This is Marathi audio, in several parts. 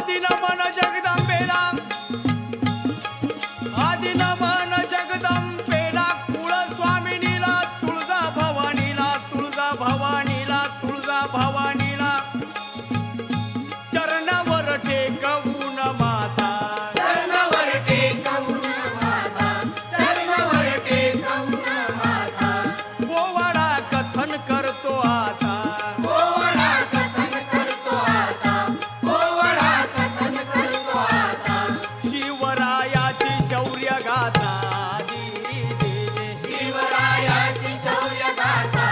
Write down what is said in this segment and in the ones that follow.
आदि नमन जगदंबेला आदि नमन जगदंबेला कुळ स्वामिनीला तुळजा भवानीला तुळजा भवानीला तुळजा भवानीला चरणावर टेकवून माझा चरणावर टेकवून माझा चरणावर टेकवून माझा पोवाडा कथन करतो आता पोवाडा कथन करतो आता पोवाडा कथन करतो आता शिवरायाची शौर्य गाथा शिवरायाची शौर्य गाथा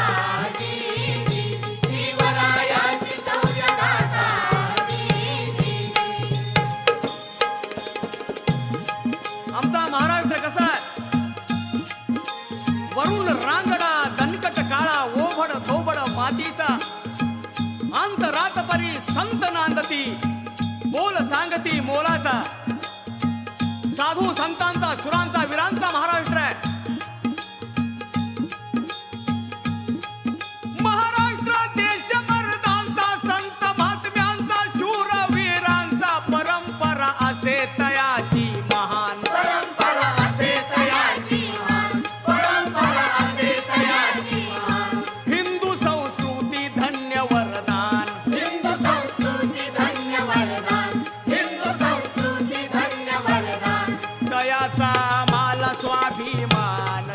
शिवरायाची शौर्य गाथा आमचा महाराष्ट्र कसा आहे वरून रांगडा दणकट काळा ओभड थोबड मातीचा अंतरात परी संत नांदती बोल सांगती मोलाचा साधू संतांचा सुरांचा वीरांचा महाराष्ट्र आहे महाराष्ट्र देश मर्दांचा संत महात्म्यांचा शूर वीरांचा परंपरा असे तयाची महान परंपरा असे तयाची महान परंपरा असे तयाची महान हिंदू संस्कृती धन्य वरदान हिंदू संस्कृती धन्य वरदान हिंदू संस्कृती धन्य वरदान तयाचा आम्हाला स्वाभिमान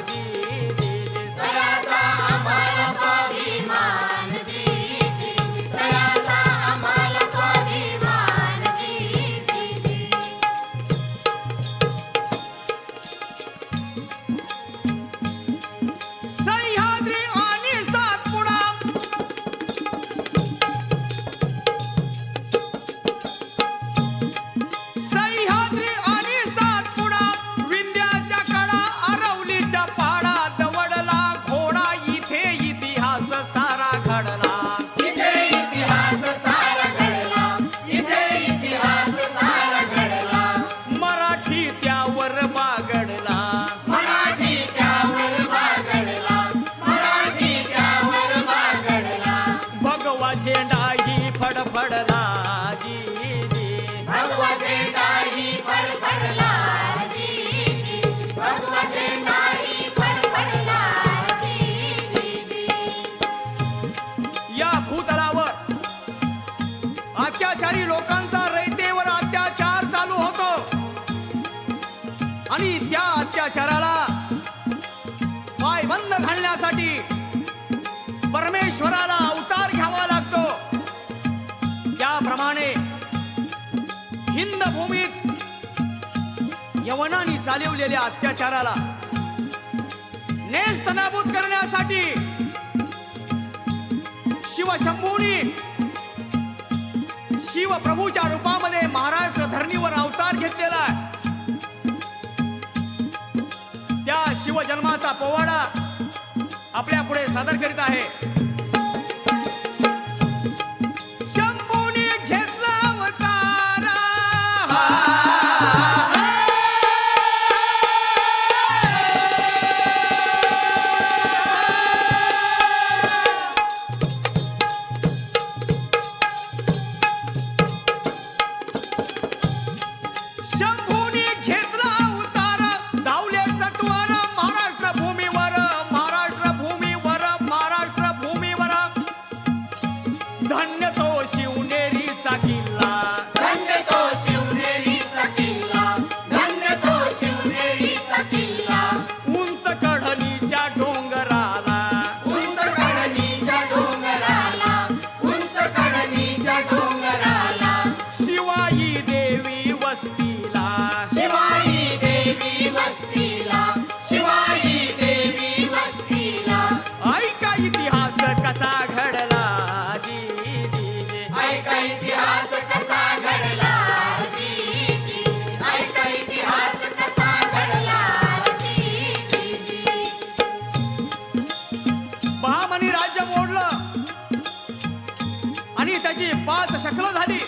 तयाचा आम्हाला स्वाभिमान तयाचा आम्हाला स्वाभिमान सह्याद्री आणि सातपुडा सह्याद्री आणि सातपुडा विंध्याच्या कडा अरवलीच्या पाडा दवडला घोडा इथे इतिहास सारा घडला इथे इतिहास सारा घडला इथे इतिहास सारा घडला मराठी त्यावर बागडला मराठी त्यावर बागडला मराठी त्यावर बागडला भगवा झेंडा ही फडफडला जी भगवा झेंडा ही फडफडला भगवा झेंडा ही फडफडला या भूतलावर अत्याचारी लोकांचा रयतेवर अत्याचार चालू होतो आणि त्या अत्याचाराला पायबंद घालण्यासाठी परमेश्वराला अवतार घ्यावा लागतो त्याप्रमाणे हिंद भूमीत यवनांनी चालवलेल्या अत्याचाराला नेस्तनाबूत करण्यासाठी शिवशंभूनी शिवप्रभूच्या रूपामध्ये महाराष्ट्र धरणीवर अवतार घेतलेला आहे त्या शिवजन्माचा पोवाडा आपल्या पुढे सादर करीत आहे शंभूनी घेतला अवतार शंभूनी घेतला अवतार धावले सत्वर महाराष्ट्र भूमीवर महाराष्ट्र भूमीवर महाराष्ट्र भूमीवर धन्य तो शिवनेरीचा किल्ला धन्य तो शिवनेरीचा किल्ला धन्य तो शिवनेरीचा किल्ला उंच कढणीच्या डोंगराला उंच कडणीच्या डोंगराला उंच कडणीच्या डोंगराला शिवाई देवी वस्तीला शिवाई देवी वस्तीला शिवाई देवी वस्तीला ऐका इतिहास कसा घडला जी ऐका इतिहास कसा घडला ऐका इतिहास कसा घडला बहामनी राज्य मोडलं आणि त्याची 5 शकलं झाली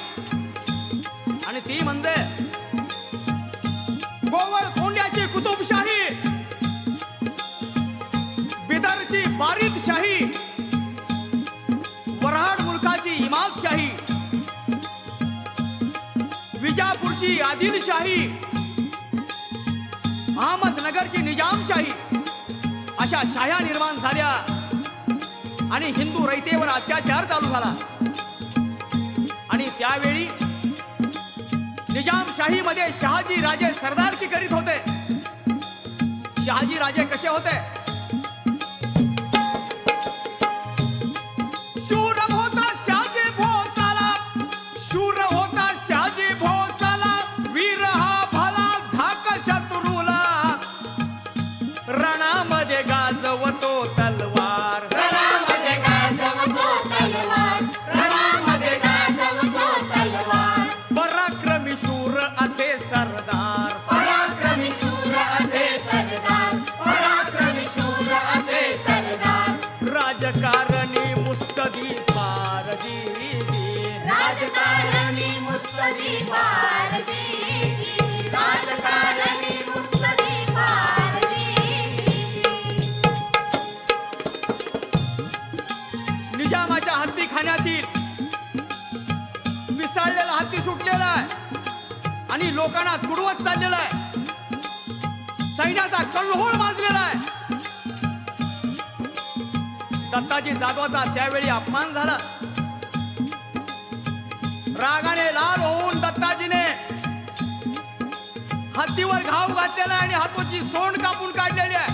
आणि ती म्हणजे गोवर कोंड्याची कुतुबशाही बिदरची बारीदशाही वऱ्हाड मुलकाची इमादशाही विजापूरची आदिलशाही, अहमदनगरची निजामशाही अशा शाह्या निर्माण झाल्या आणि हिंदू रयतेवर अत्याचार चालू झाला. आणि त्यावेळी निजामशाहीमध्ये शहाजी राजे सरदारकी करीत होते. शहाजी राजे कसे होते? शूर होता शहाजी भोसला, शूर होता शहाजी भोसला, वीर हा भला धाक शत्रूला, रणामध्ये गाजवतो तलवार, रणामध्ये गाजवतो तलवार, रणामध्ये गाजवतो तलवार. पराक्रमी शूर असे सरदार, पराक्रमी शूर असे सरदार, पराक्रमी शूर असे सरदार. राजकारणी मुस्तदी फारजी, राजकारणी मुत्सदी फारजी, राजकारणी मुत्सदी फारजी. निजामाच्या हत्तीखान्यातील विसाळलेला हत्ती सुटलेला आहे आणि लोकांना तुडवत चाललेला आहे. सैन्याचा कल्लोळ माजलेला आहे. दत्ताजी जाधवाचा त्यावेळी अपमान झाला. रागाने लाल होऊन दत्ताजीने हत्तीवर घाव घातलेला आहे आणि हातोची सोंड कापून काढलेली आहे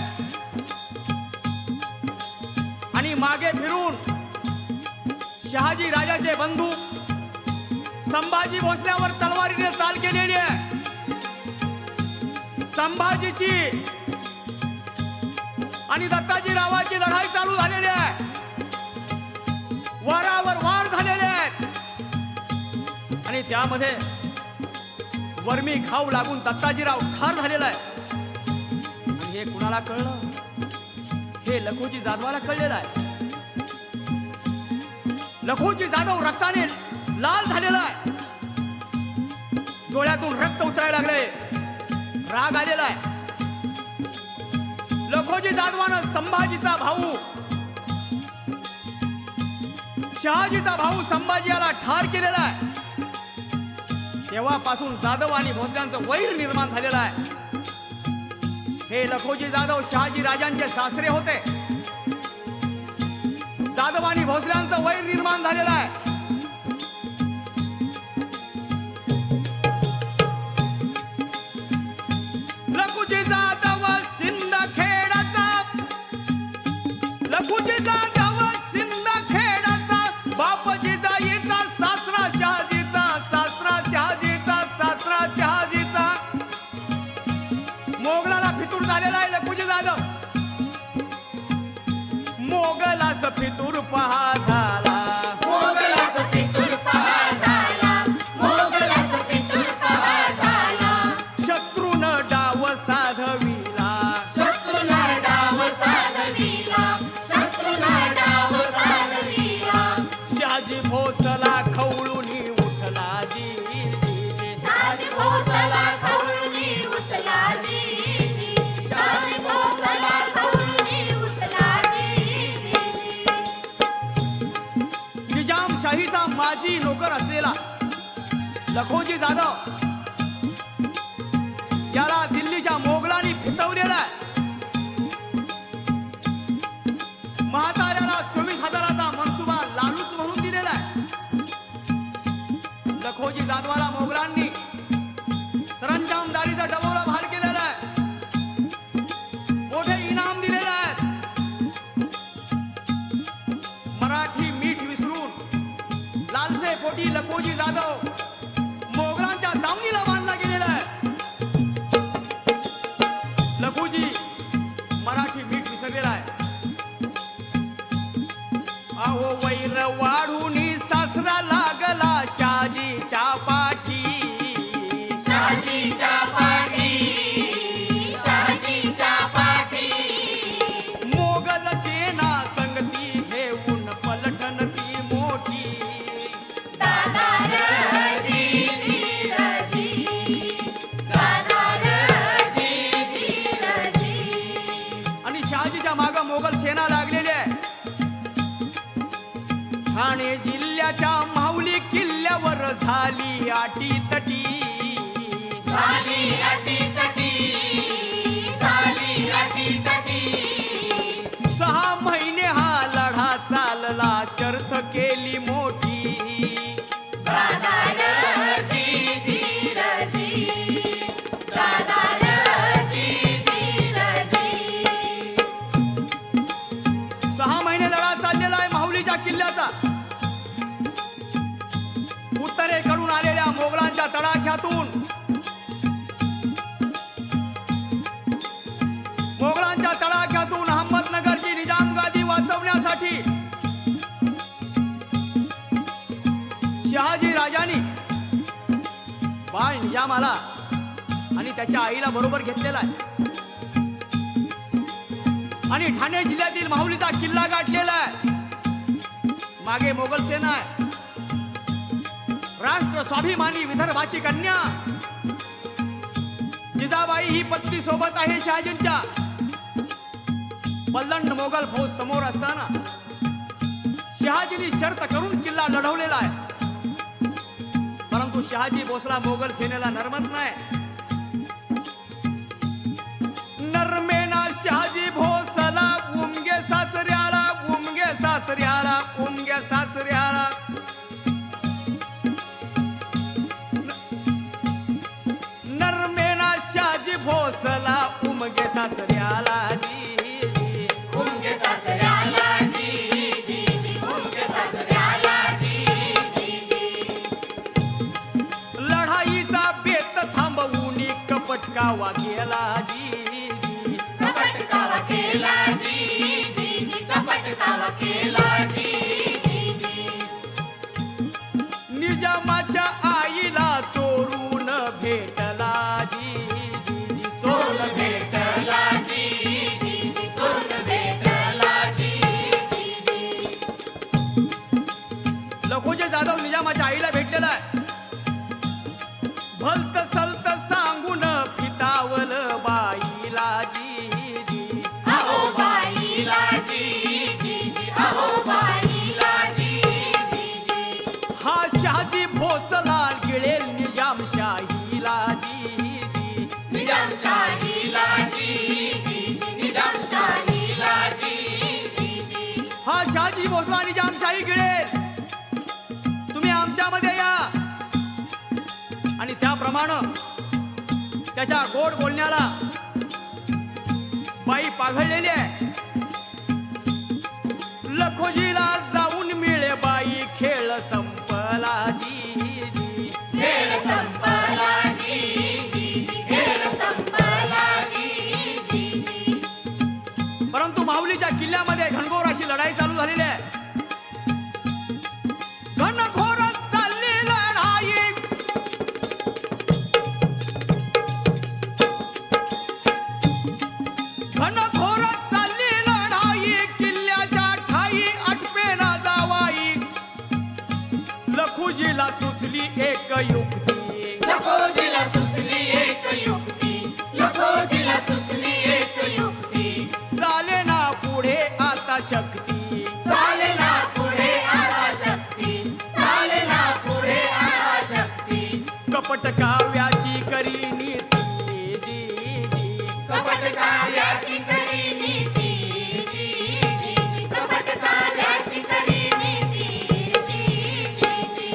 आणि मागे फिरून शहाजी राजाचे बंधू संभाजी भोसल्यावर तलवारीने चाल केलेली आहे. संभाजीची आणि दत्ताजी रावाची लढाई चालू झालेली आहे. वारावर वार झालेले आहेत आणि त्यामध्ये वर्मी घाव लागून दत्ताजीराव ठार झालेला आहे. आणि हे कुणाला कळलं? हे लखोजी जाधवाला कळलेलं आहे. लखोजी जाधव रक्ताने लाल झालेला आहे. डोळ्यातून रक्त उतरायला लागले. राग आलेला आहे. लखोजी जाधवानं संभाजीचा भाऊ शहाजीचा भाऊ संभाजी याला ठार केलेला आहे. तेव्हापासून जाधव आणि भोसल्यांचं वैर निर्माण झालेलं आहे. हे लखोजी जाधव शहाजी राजांचे सासरे होते. जाधव आणि भोसल्यांचं वैर निर्माण झालेलं आहे. लखुजी जाधव सिंदखेडचा, लखुजी जाधव सिंदखेडचा, बाप जिजाईचा सासरा शहाजीचा, सासरा शहाजीचा, सासरा शहाजीचा. मोगलाला फितूर झालेला आहे लखुजी जाधव. मोगलास फितूर पहा झाला, मोगलास फितूर पहा झाला, मोगलास फितूर पहा झाला. शत्रून डाव साधविला, शत्रूला डाव साधविला, शत्रूला डाव साधविला. शहाजी भोसला खवळूनी उठला जी, शहाजी भोसला खवळूनी उठला जी, शहाजी भोसला खवळूनी उठला जी. निजामशाहीचा माजी नोकर असलेला लखोजी जाधव याला दिल्लीच्या मोगलांनी फितवलेला आहे. म्हाताऱ्याला 24,000चा मनसुबा लालूच म्हणून दिलेला आहे. लखोजी जाधवाला मोगलांनी सरंजामदारीचा डबोळा भार केलेला आहे. मोठे इनाम दिलेले आहेत. मराठी मीठ विसरून लालसे पोटी लखोजी जाधव मोगलांच्या दावणीला बांधला गेलेला आहे. लखोजी मराठी मीठ विसरलेला आहे. अहो वैर वाढूनी सासरा लागला शहाजीच्या पाठी, शहाजीच्या पाठी, शहाजीच्या पाठी. मोगल सेना संगती घेऊन पलटण ती मोठी. दादा रजी, रजी, अटी तटी झाली अटीतटी, झाली अटीतटी. 6 महिने हा लढा चालला शर्थ केली मोठी दादार जी जी रजी, दादार जी जी रजी. 6 महिने लढा चाललेला आहे माहुलीच्या किल्ल्याचा. उत्तरेकडून आलेल्या मोगलांच्या तडाख्यातून अहमदनगरची निजाम गादी वाचवण्यासाठी शहाजी राजांनी बाळ निजामाला आणि त्याच्या आईला बरोबर घेतलेला आहे आणि ठाणे जिल्ह्यातील माहुलीचा किल्ला गाठलेला आहे. मागे मोगल सेना आहे. राष्ट्र स्वाभिमानी विदर्भाची कन्या जिजाबाई ही पत्नी सोबत आहे शहाजींच्या. बल्लंड मोगल फौज समोर असताना शहाजींनी शर्त करून किल्ला लढवलेला आहे. परंतु शहाजी भोसला मोगल सेनेला नरमत नाही. नरमेना शहाजी भोसला उमगे सासऱ्याला, उमगे सासऱ्याला, उमगे सासऱ्याला. नरमेना शहाजी भोसला उमगे सासऱ्याला जी, उमगे सासऱ्याला जी जी जी, उमगे सासऱ्याला जी जी जी. लढाईचा बेत थांबवून कपटकावा गेला जी, कपटकावा केला जी जी जी, कपटकावा केला जी जी जी. निजामाच्या आईला चोरून भेटला जी, चोर चोरून भेटला जी जी जी, चोर भेटला जी जी जी. लखोजी जाधव निजामाच्या आईला भेटलेला आहे. भलत सलत सांगून फितावल बाईला जी, अहो बाईला जी जी जी, अहो बाईला जी जी जी. हा शहाजी भोसला गिळेल निजामशाहीला जी, निजामशाहीला जी जी जी, निजामशाहीला जी जी जी. हा शहाजी भोसला निजामशाही गिळेल. तुम्ही आमच्यामध्ये या. आणि त्याप्रमाणे त्याच्या गोड बोलण्याला बाई पाघळलेली आहे. लखोजीला जाऊन मिळे बाई खेळ संपला जी, खेळ संपला जी जी जी, खेळ संपला जी जी जी. परंतु माहुलीच्या किल्ल्यामध्ये घनघोर अशी लढाई चालू झालेली आहे. घनघोर चालली लढाई. घनघोर चालली लढाई. किल्ल्याच्या ठाई आटपेना जावाई. लखुजीला सुचली एक युक्ती. लखोजीला सुचली एक युक्ती, लखोजीला सुचली एक युक्ती. चाले ना पुढे आता शक्ती. चाले ना पुढे आता शक्ती, चाले ना पुढे आता शक्ती. कपट काव्याची करी नीती जी, कपट कार्याची करी नीती जी जी जी, कपट कार्याची करी नीती जी जी जी.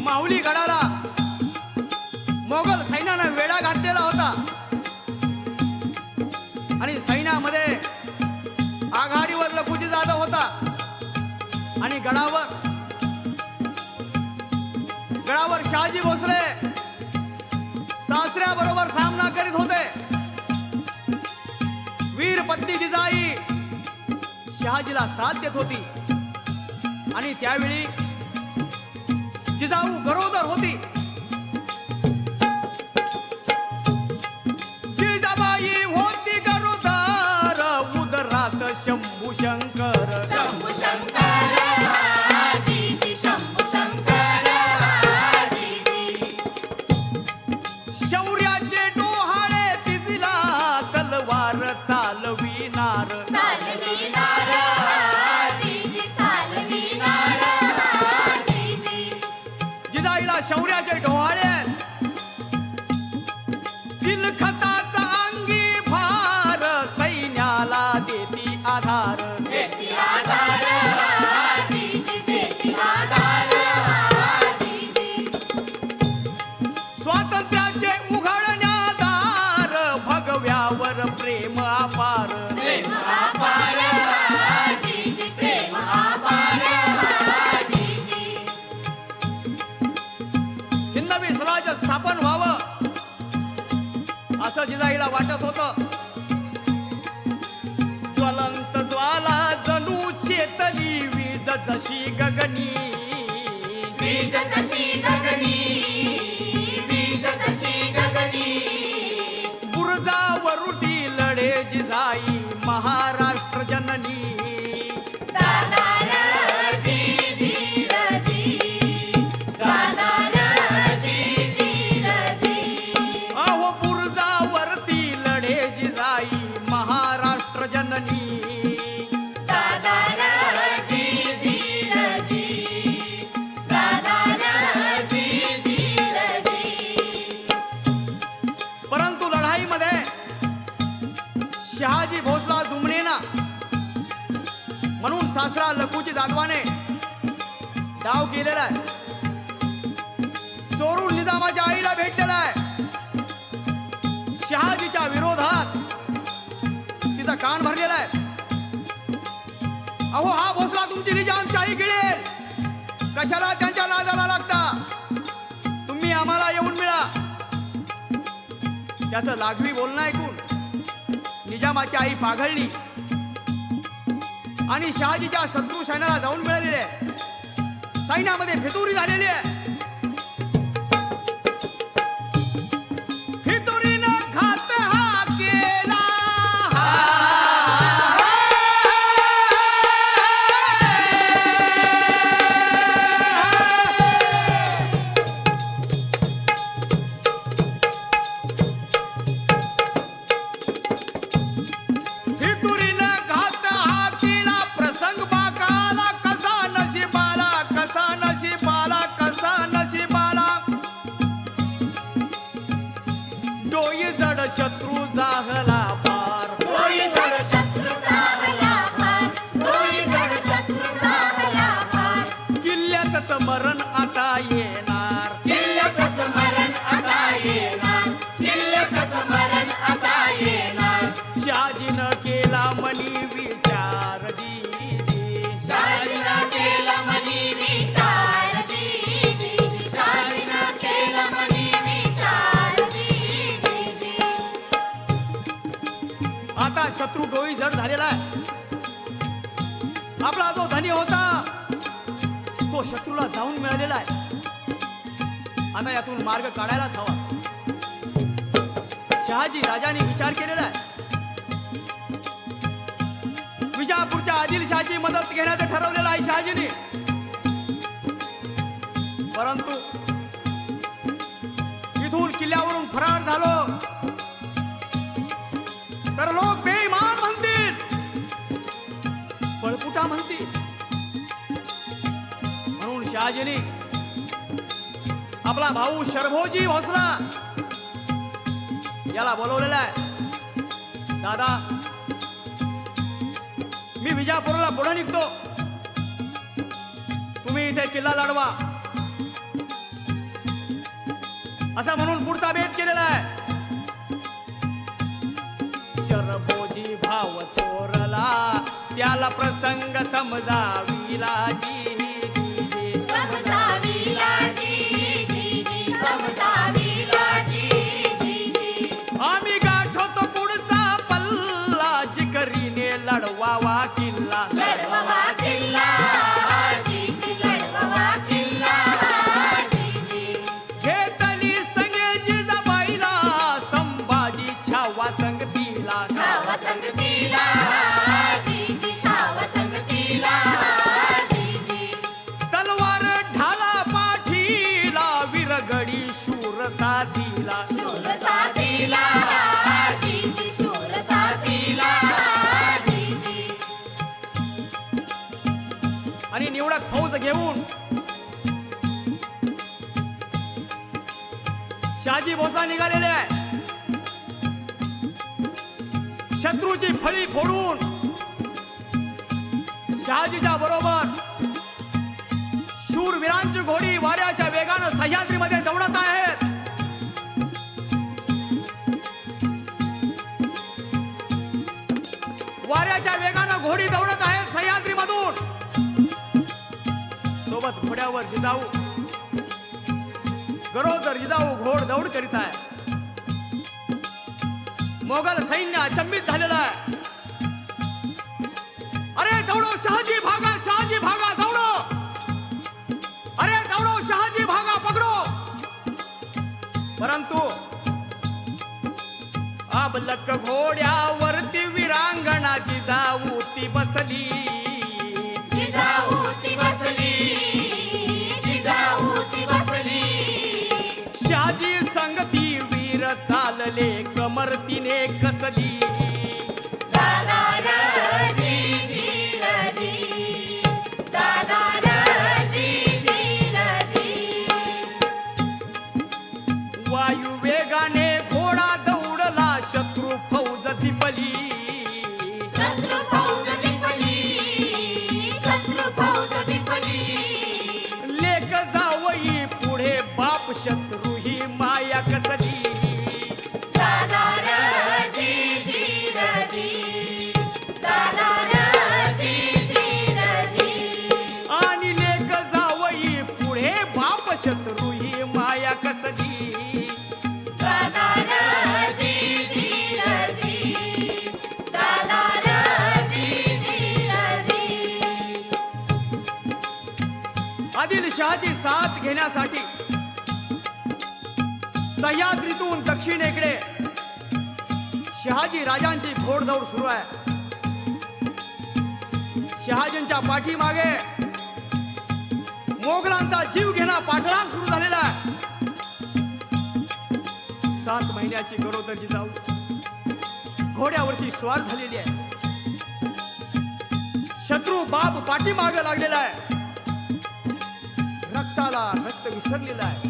माऊली गडाला मोगल सैन्यानं वेढा घातलेला होता आणि सैन्यामध्ये आघाडीवर लखुजी जाधव होता आणि गडावर शहाजी भोसले सासऱ्याबरोबर सामना करीत होते. वीर पत्नी जिजाई शहाजीला साथ देत होती आणि त्यावेळी जिजाऊ गरोदर होती. जिजाबाई होती गरोदर. उदरात शंभू शंकर. शंभू शंकर जी जी, शंभू शंकर जी जी. शौर्याचे डोहाळे तिजला तलवार चालविनार. चालविनार जी जी, चालविनार जी जी. शौर्याचे डोहाळे चिलखताचा अंगी भार सैन्याला देती आधार देती आधार आजीजी देती आधार आजीजी स्वातंत्र्याचे उघडण्यादार भगव्यावर प्रेम अपार प्रेम अपार आजीजी प्रेम अपार आजीजी हिंदवी स्वराज्य स्थापन व्हावं असं जिजाईला वाटत होतं. ज्वलंत ज्वाला जणू चेतली वीज जशी गगनी वीज जशी गगनी वीज जशी गगनी बुरजावरुटी लढे जिजाई महाराष्ट्र जननी दादार जीजी रजी दादार जीजी रजी अहो बुरजावरती लढे जिजाई महाराष्ट्र जननी दादार जीजी रजी दादार जीजी रजी परंतु लढाईमध्ये शहाजी भोसला जुमणेना म्हणून सासरा लखुजी जाधवाने डाव केलेला आहे. चोरून निजामाच्या आईला भेटलेला आहे. शहाजीच्या विरोधात तिचा कान भरलेला आहे. अहो हा भोसला तुमची निजामशाही गिळेल, कशाला त्यांच्या नादाला लागता? तुम्ही आम्हाला येऊन मिळा. त्याचं लागवी बोलणं ऐकून निजामाची आई पाघळली आणि शहाजीच्या शत्रू सैन्याला जाऊन मिळालेले आहे. सैन्यामध्ये फितुरी झालेली आहे. फितुरीनं घात हा केला फितुरीनं घात हा केला प्रसंग बाकाला कसा नशिबाला कसा नशिबाला कसा नशिबाला डोई जड शत्रू जाहला पार डोई जड शत्रू जाहला पार डोई जड शत्रू जाहला पार किल्ल्यातच मरण आता येणार किल्ल्यातच मरण आता येणार किल्ल्यातच मरण आता येणार शहाजीनं केला मनी विचार दीदी शालीनं केला मनी विचार जीजी शालीनं केला मनी विचार जीजी आता शत्रू डोई जड झालेला आहे. आपला जो धनी होता तो शत्रूला जाऊन मिळालेला आहे. आता यातून मार्ग काढायलाच हवा. शहाजी राजाने विचार केलेला आहे. विजापूरच्या आदिलशाची मदत घेण्याचं ठरवलेलं आहे शहाजीने. परंतु इथून किल्ल्यावरून फरार झालो तर लोक बेईमान म्हणतील, पळपुटा म्हणतील. म्हणून शहाजीने आपला भाऊ शरभोजी भोसला याला बोलवलेला आहे. दादा, मी विजापूरला पुढे निघतो, तुम्ही इथे किल्ला लढवा, असा म्हणून पुढचा बेट केलेला आहे. शरभोजी भाव चोरला त्याला प्रसंग समजाविला जी समजाविला जीजी समजाविला जीजी आम्ही गाठवतो पुढचा पल्ला जिकरीने लढवावा किल्ला लढवा किल्ला जीजी लढवा किल्ला जीजी घेतली संगे जिजाबाईला संभाजी छावा संगतीला छावा संगतीला जीजी छावा संगतीला जीजी तलवार ढाला पाठीला विरगडी शूर साथीला शूर साथीला जीजी शूर साथीला जीजी आणि निवडक फौज घेऊन शहाजी भोसला निघालेले आहे. शत्रूची फळी फोडून शहाजीच्या बरोबर शूरवीरांची घोडी वाऱ्याच्या वेगानं सह्याद्रीमध्ये दौडत आहेत. वाऱ्याच्या वेगानं घोडी दौडत आहेत सह्याद्रीमधून. सोबत घोड्यावर जिजाऊ, गरोदर जिजाऊ घोड दौड करीत आहे. मोगल सैन्य अचंबित झालेलं आहे. अरे दौडो शहाजी भागा, शहाजी भागा, दौडो. अरे दौडो शहाजी भागा, पकडो. परंतु अबलक घोड्यावरती विरांगणा जिजाऊ ती बसली. जिजाऊ ती बसली, जिजाऊ ती बसली. शहाजी संगती वीर चालले, कमर तिने कसली. दादा रजी जी रजी, दादा रजी जी रजी. वायू वेगाने घोडा दौडला, शत्रू फौज धिपली. शत्रू फौज दिपली, शत्रू फौज दिपली. लेक जावई पुढे बाप, शत्रू ही माया कसली. दादा रजी जी रजी, दादा रजी जी रजी. आणि लेक जावई पुढे बाप, शत्रू ही माया कसली. दादा रजी जी रजी, दादा रजी जी रजी. आदिलशहाची साथ घेण्यासाठी सह्याद्रीतून दक्षिणेकडे शहाजी राजांची घोडदौड सुरू आहे. शहाजींच्या पाठीमागे मोगलांचा जीव घेणा पाठलाग सुरू झालेला आहे. 7 महिन्याची गरोदर जिजाऊ घोड्यावरती स्वार झालेली आहे. शत्रू बाप पाठीमागे लागलेला आहे. रक्ताला रक्त विसरलेलं आहे.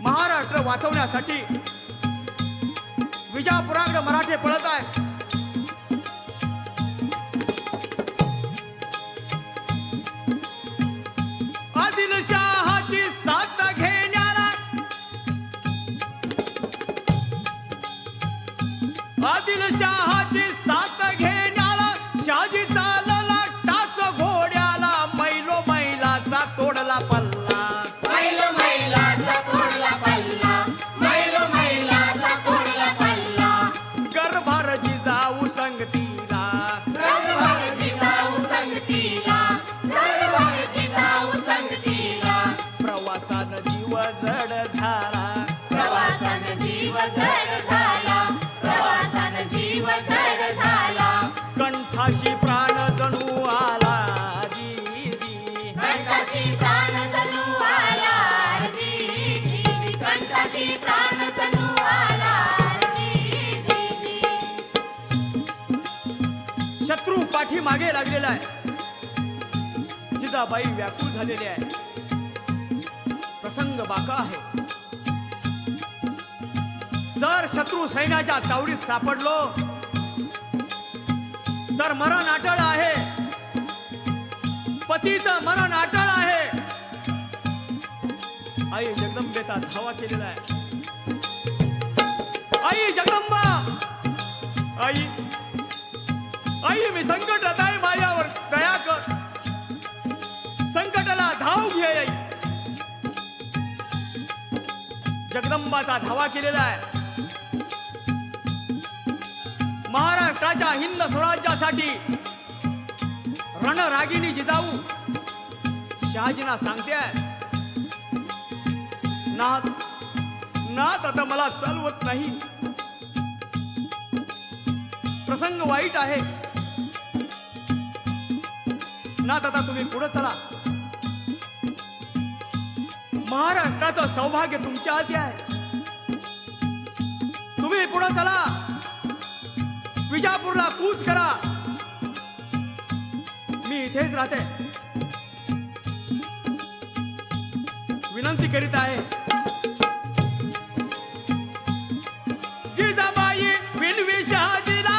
महाराष्ट्र वाचवण्यासाठी विजापुराकडे मराठे पळत आहेत. आदिलशहाची साथ घेण्याला, आदिलशहाची साथ घेण्याला शहाजी चालला टाच घोड्याला. मैलो मैलाचा तोडला पल्ला, मैलो मैलाचा तोडला पल्ला, मैलो मैलाचा तोडला पल्ला. गर्भार जिजाऊ संगतीला. गरभर जिजाऊ संगतीला, गरभर जिजाऊ संगतीला. प्रवासानं जीव जड झाला, प्रवासानं जीव जड झाला, प्रवासानं जीव जड झाला. कंठाशी प्राण जणू आला. जी कंठाशी प्राण जणू आला, जी जी. कंठाशी प्राण जणू आला, जी जी. शत्रू पाठी मागे लागलेला आहे. जिजाबाई व्याकुळ झालेली आहे. प्रसंग बाका आहे. जर शत्रू सैन्याच्या तावडीत सापडलो तर मरण अटळ आहे. पतीचं मरण अटळ आहे. आई जगदंबेचा धावा केलेला आहे. आई जगदंबा, आई आई मी संकटात आहे, माझ्यावर दया कर. संकटाला धाव घे आई. जगदंबाचा धावा केलेला आहे. महाराष्ट्राच्या हिंद स्वराज्यासाठी रणरागिणी जिजाऊ शहाजींना सांगते आहे, नाथ नाथ आता मला चालवत नाही. प्रसंग वाईट आहे. नाथ आता तुम्ही पुढे चला. महाराष्ट्राचं सौभाग्य तुमच्या हाती आहे. तुम्ही पुढे चला. विजापूरला कूच करा. मी इथेच राहते. विनंती करीत आहे. जिजाबाई विनवी शहाजीला,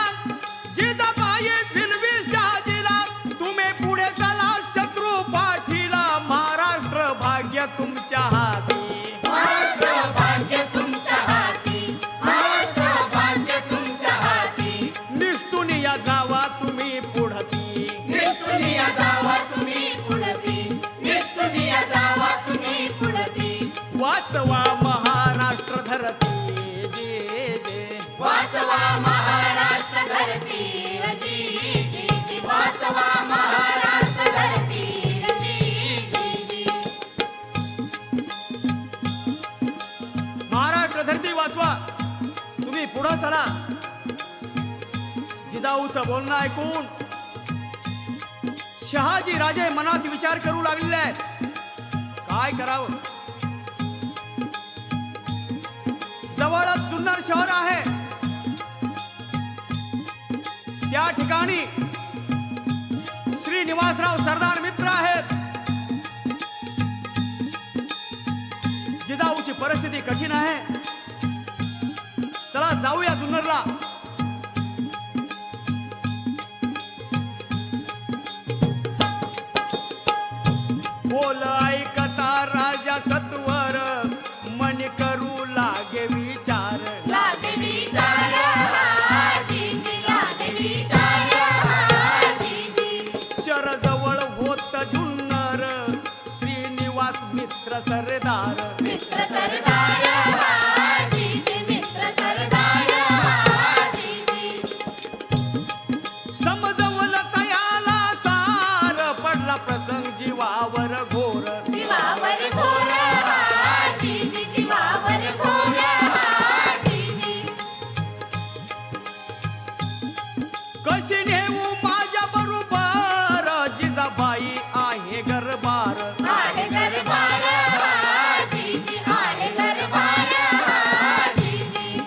जिजाबाई विनवी शहाजीला, तुम्ही पुढे चला शत्रू पाठीला, महाराष्ट्र भाग्य तुमच्या हाती. महाराष्ट्र भाग्य तुमच्या हाती, महाराष्ट्र भाग्य तुमच्या हाती. निष्ठून या जावा तुम्ही पुढती, निष्ठून या जावा तुम्ही पुढती, निष्ठून या जावा तुम्ही पुढती. वाचवा महाराष्ट्र धरती. जे जे वाचवा महाराष्ट्र धरती, जी जी जी. वाचवा महाराष्ट्र धरती, जी जी जी. महाराष्ट्र धरती वाचवा, तुम्ही पुढं चला. जिजाऊचं बोलणं ऐकून शहाजी राजे मनात विचार करू लागलेले आहेत. काय करावं? जवळच जुन्नर शहर आहे. त्या ठिकाणी श्री निवासराव सरदार मित्र आहेत. जिजाऊची परिस्थिती कठीण आहे. चला जाऊया जुन्नरला. बोल ऐकता राजा सत्वर, मन करू लागे विचार. लागे विचार, जी जी. लागे विचार, जी जी. शरजवळ होत जुन्नर, श्रीनिवास मित्र सरदार. मित्र सरदार, जी जी. मित्र सरदार, जी जी. समजवल तयाला सार, पडला प्रसंग जीवावर घोर. जीवावर घोर, जी जी. जीवावर घोर, जी जी. कशी नेऊ माझ्या बरोबर, जिजाबाई आहे गरबार. आहे दरबार, जी जी. आहे दरबार, जी जी.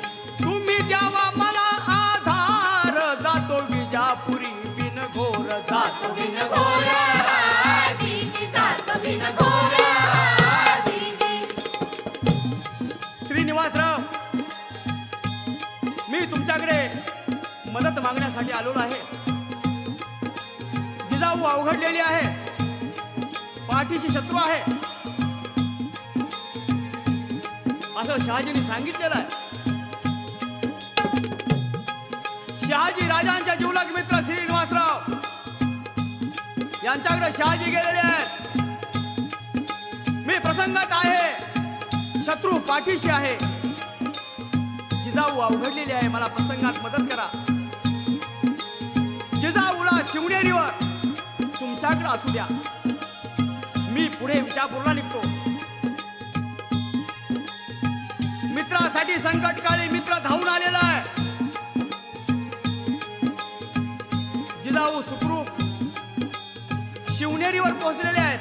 तुम्ही द्यावा मला आधार, जातो विजापुरी बिनघोर. जातो बिन घोर, जी जी. जात बिन घोर, जी जी. श्रीनिवासराव, मी तुमच्याकडे मदत मागण्यासाठी आलेलो आहे. जिजाऊ अवघडलेली आहे, पाठीशी शत्रू आहे असं शहाजीने सांगितलेलं आहे. शहाजी राजांच्या जिवलग मित्र श्रीनिवासराव यांच्याकडे शहाजी गेलेले आहेत. मी प्रसंगात आहे, शत्रू पाठीशी आहे. जिजाऊ अवघडलेली आहे, मला प्रसंगात मदत करा. जिजाऊला शिवनेरीवर तुमच्याकडे असू द्या, मी पुढे विजापूरला निघतो. मित्रासाठी संकटकाळी मित्र धावून आलेला आहे. जिजाऊ सुखरूप शिवनेरीवर पोहोचलेले आहेत.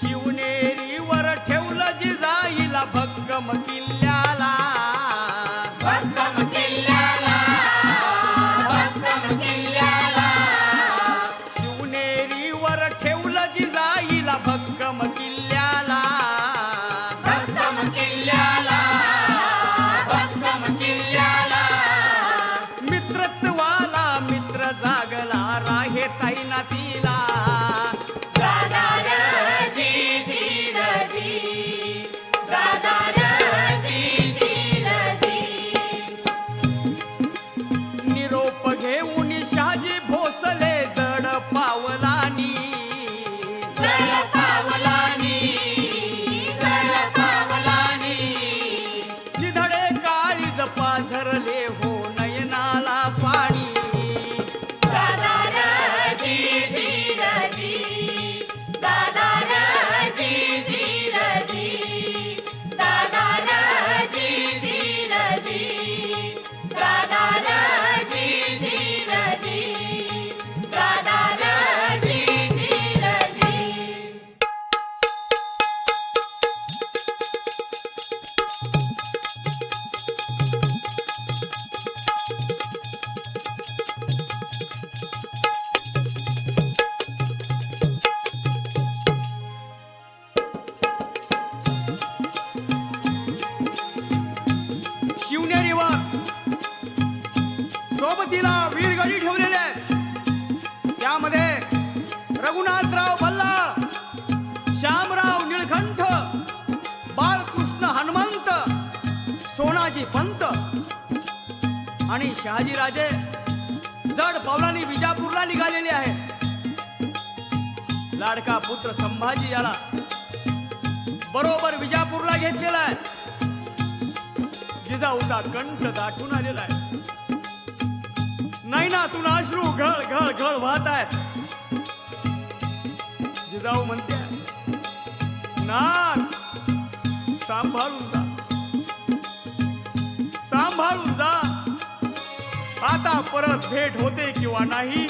शिवनेरीवर ठेवलं जिजाईला भक्कम किल्ल्याला. भक्कम किल्ल्याला, भक्कम किल्ल्याला. शिवनेरीवर ठेवलं जिजाईला भक्कम किल्ल्याला. भक्कम किल्ल्याला, भक्कम किल्ल्याला. मित्रत्वाला मित्र जागला, राहे ताईनातीला. दादार, जी जी रजी. दादार, जी जी रजी. निरोप घेऊन शहाजी भोसले जड पावलानी. जळ पावलानी, जळ पावलानी. निधडे काळीज पाझरले हो नयनाला पाणी. दादार, जी जी रजी. शहाजी पंत आणि शहाजी राजे जड पावलांनी विजापूरला निघालेले आहेत. लाडका पुत्र संभाजी याला बरोबर विजापूरला घेतलेला आहे. जिजाऊचा कंठ दाटून आलेला आहे. नैनातून अश्रू घळ घळ घळ वाहत आहेत. जिजाऊ म्हणते, नाथ सांभाळून जा, सांभाळून जा. आता परत भेट होते किंवा नाही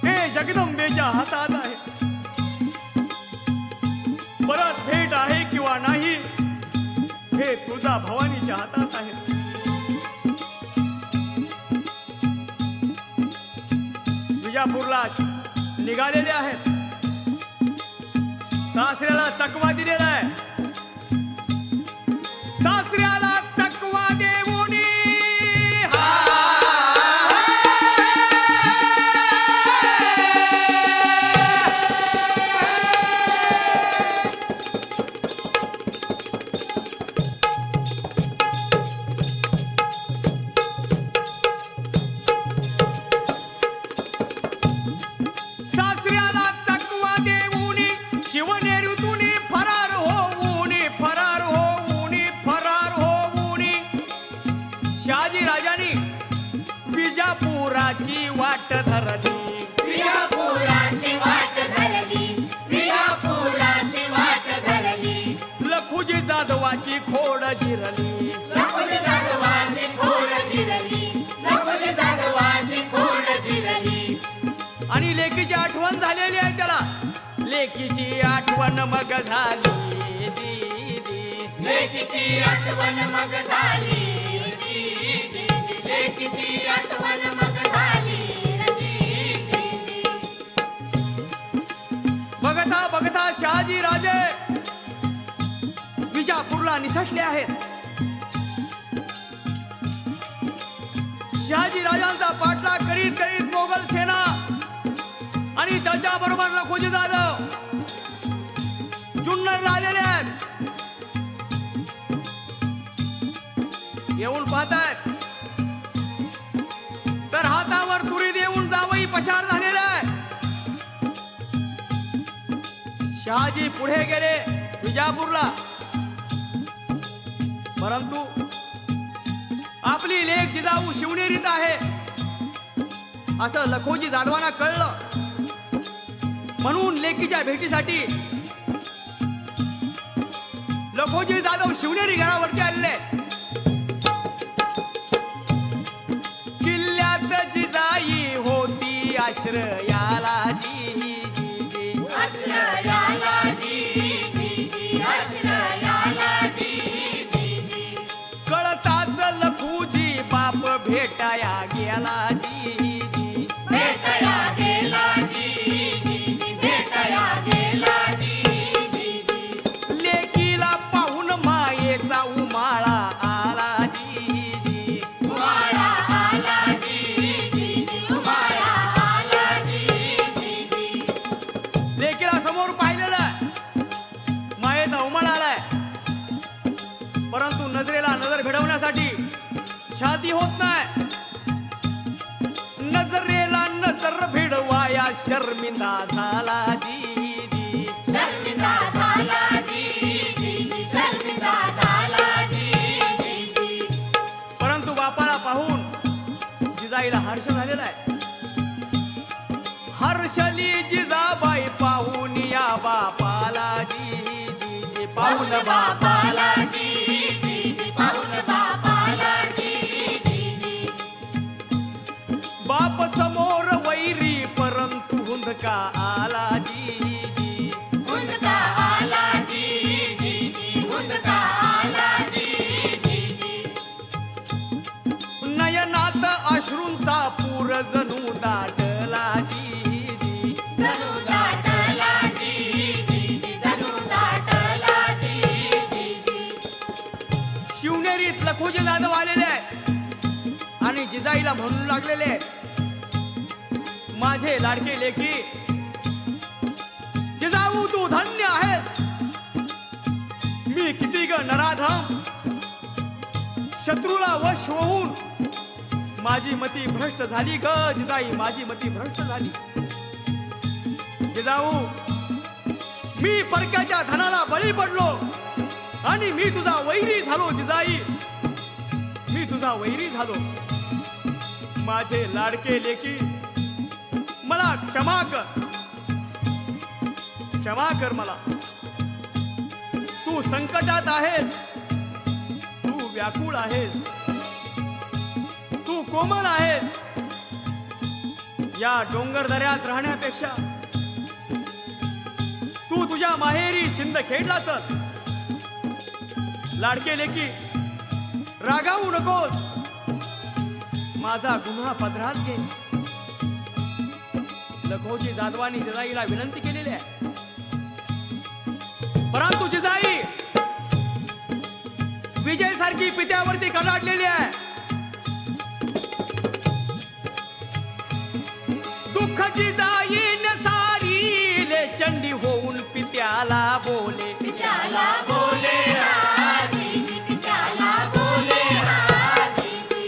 हे जगदंबेच्या हातात आहे. परत भेट आहे किंवा नाही हे तुझा भवानीच्या हातात आहे. विजापूरला निघालेले आहेत. सासऱ्याला चकवा दिलेला आहे. सासऱ्याला चकवा देऊन विजापुराची वाट धरली. विजापुराची वाट धरली. विजापुराची वाट धरली. लखुजी जाधवाची खोड जिरली. लखुजी जाधवाची खोड जिरली. लखुजी जाधवाची खोड जिरली. आणि लेकीची आठवण झालेली आहे त्याला. लेकीची आठवण मग झाली दीदी. लेकीची आठवण मग झाली. लेकीची आठवण मग झाली. बघता बघता शहाजी राजे विजापूरला निसटले आहेत. शहाजी राजांचा पाठलाग करीत करीत मोगल सेना आणि त्याच्या बरोबर लखुजी जाधव जुन्नरला आलेले आहेत. येऊन पाहतायत तर हातावर तुरी देऊन जावई पसार झालेला आहे. शहाजी पुढे गेले विजापूरला, परंतु आपली लेक जिजाऊ शिवनेरीत आहे असं लखोजी जाधवांना कळलं. म्हणून लेकीच्या भेटीसाठी लखोजी जाधव शिवनेरी घरावरती आलेले. किल्ल्यात जिजाई होती आश्रयाला जी जी. आश्रयाला जी. आश्रयाला जी. कळताच लखुजी बाप भेटाया गेला जी. भेटाया गेला जी. भेटाया गेला जी. लेकीला पाहून मायेचा उमाळा आला जी. उमाळा आला जी. उमाळा आला जी. लेकीला समोर पाहिलेलं मायेचा उमाळा आलाय, परंतु नजरेला नजर भिडवण्यासाठी छाती होत नाही. नजरेला नजर भिडवाया शर्मिंदा झाला जी. शर्मिंदा झाला जी. शर्मिंदा झाला जी. परंतु बापाला पाहून जिजाईला हर्ष झालेला आहे. हर्षली जिजाबाई पाहून या बापाला जी. पाहून बापाला जी. पाहून बापाला जी. बाप समोर वैरी परंतु हुंदका आला जी. हुंदका आला जी. हुंदका आला जी. नयनात अश्रूंचा पूर जणू दाटला जी. जणू दाटला जी. जणू दाटला जी. शिवनेरीत लखुजी जाधव आलेले आहेत आणि जिजाईला म्हणू लागलेले आहेत, माझे लाडके लेकी जिजाऊ तू धन्य आहेस. मी किती ग नराधम शत्रूला वश होऊन माझी मती भ्रष्ट झाली ग जिजाई, माझी मती भ्रष्ट झाली. जिजाऊ, मी परक्याच्या धनाला बळी पडलो आणि मी तुझा वैरी झालो जिजाई, मी तुझा वैरी झालो. माझे लाडके लेकी, मला क्षमा कर, क्षमा कर मला. तू संकटात आहेस, तू व्याकुळ आहेस, तू कोमल आहेस. या डोंगर दऱ्यात राहण्यापेक्षा तू तुझ्या माहेरी शिंदखेडला चल. लाडके लेकी, रागावू नकोस, माझा गुन्हा पदरात घे. लखोजी जाधवानी जिजाईला विनंती केलेली आहे, परंतु जिजाई विजय सारखी पित्यावरती कडाडलेली आहे. दुःख जिजाईन सारी ले चंडी होऊन पित्याला बोले, पित्याला बोले राजीजी, पित्याला बोले राजीजी.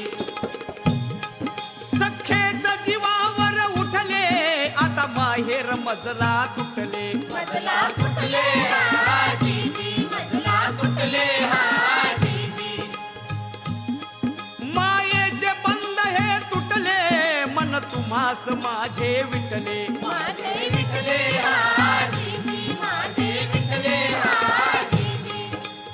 सख्खेच जीवावर उठले, आता माहेर मजला तुटले. मजला तुटले राजीजी, मजला तुटले राजीजी. मायेचे बंध हे तुटले, मन तुम्हास माझे विटले. माझे विठले राजीजी, माझे विठले राजीजी.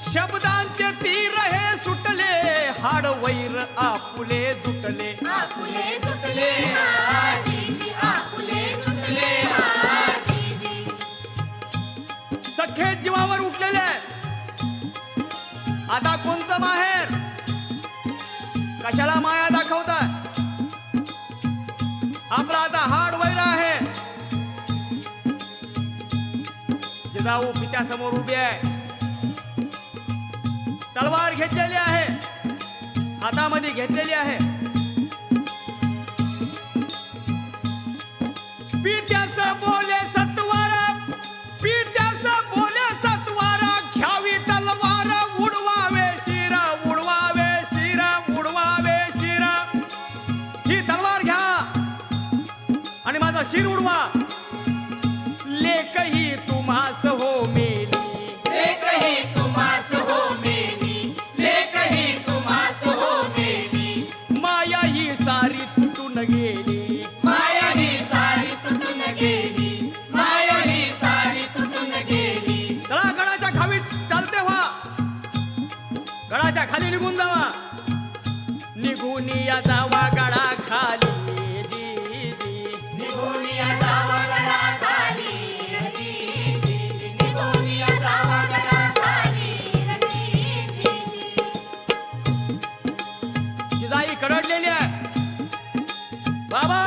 शब्दांचे तीर हे सुटले, हाड वैर आपुले तुटले. आपुले तुटले राजीजी, आपुले तुटले राजीजी. सख्खे जीवावर उठलेले, आता कोणतं माहेर, कशाला माया दाखवताय. आपला आता हाड वैर आहे. जिजाऊ पित्यासमोर उभी आहे, तलवार घेतलेली आहे, हातामध्ये घेतलेली आहे. पित्यास बोले सत्वार, पित्यास बोले सत्वार, घ्यावी तलवार, उडवावे शिर, उडवावे शिर, उडवावे शिर. ही तलवार घ्या आणि माझा शिर उडवा. लेकही तुम्हास हो मेली, लेकही तुम्हास हो मेली, लेकही तुम्हास हो मेली. माया ही सारी तुटून गेली. माया ही सारी तुटून गेली, माया ही सारी तुटून गेली. चला गडाच्या खावीत चालते व्हा, गडाच्या खाली निघून जावा. निघून या जावा गडा खाली जी जी. निघून या जावा गडाखाली रजीजी, निघून या जावा गडाखाली रजीजी. जिजाई कडडलेली आहे. बाबा,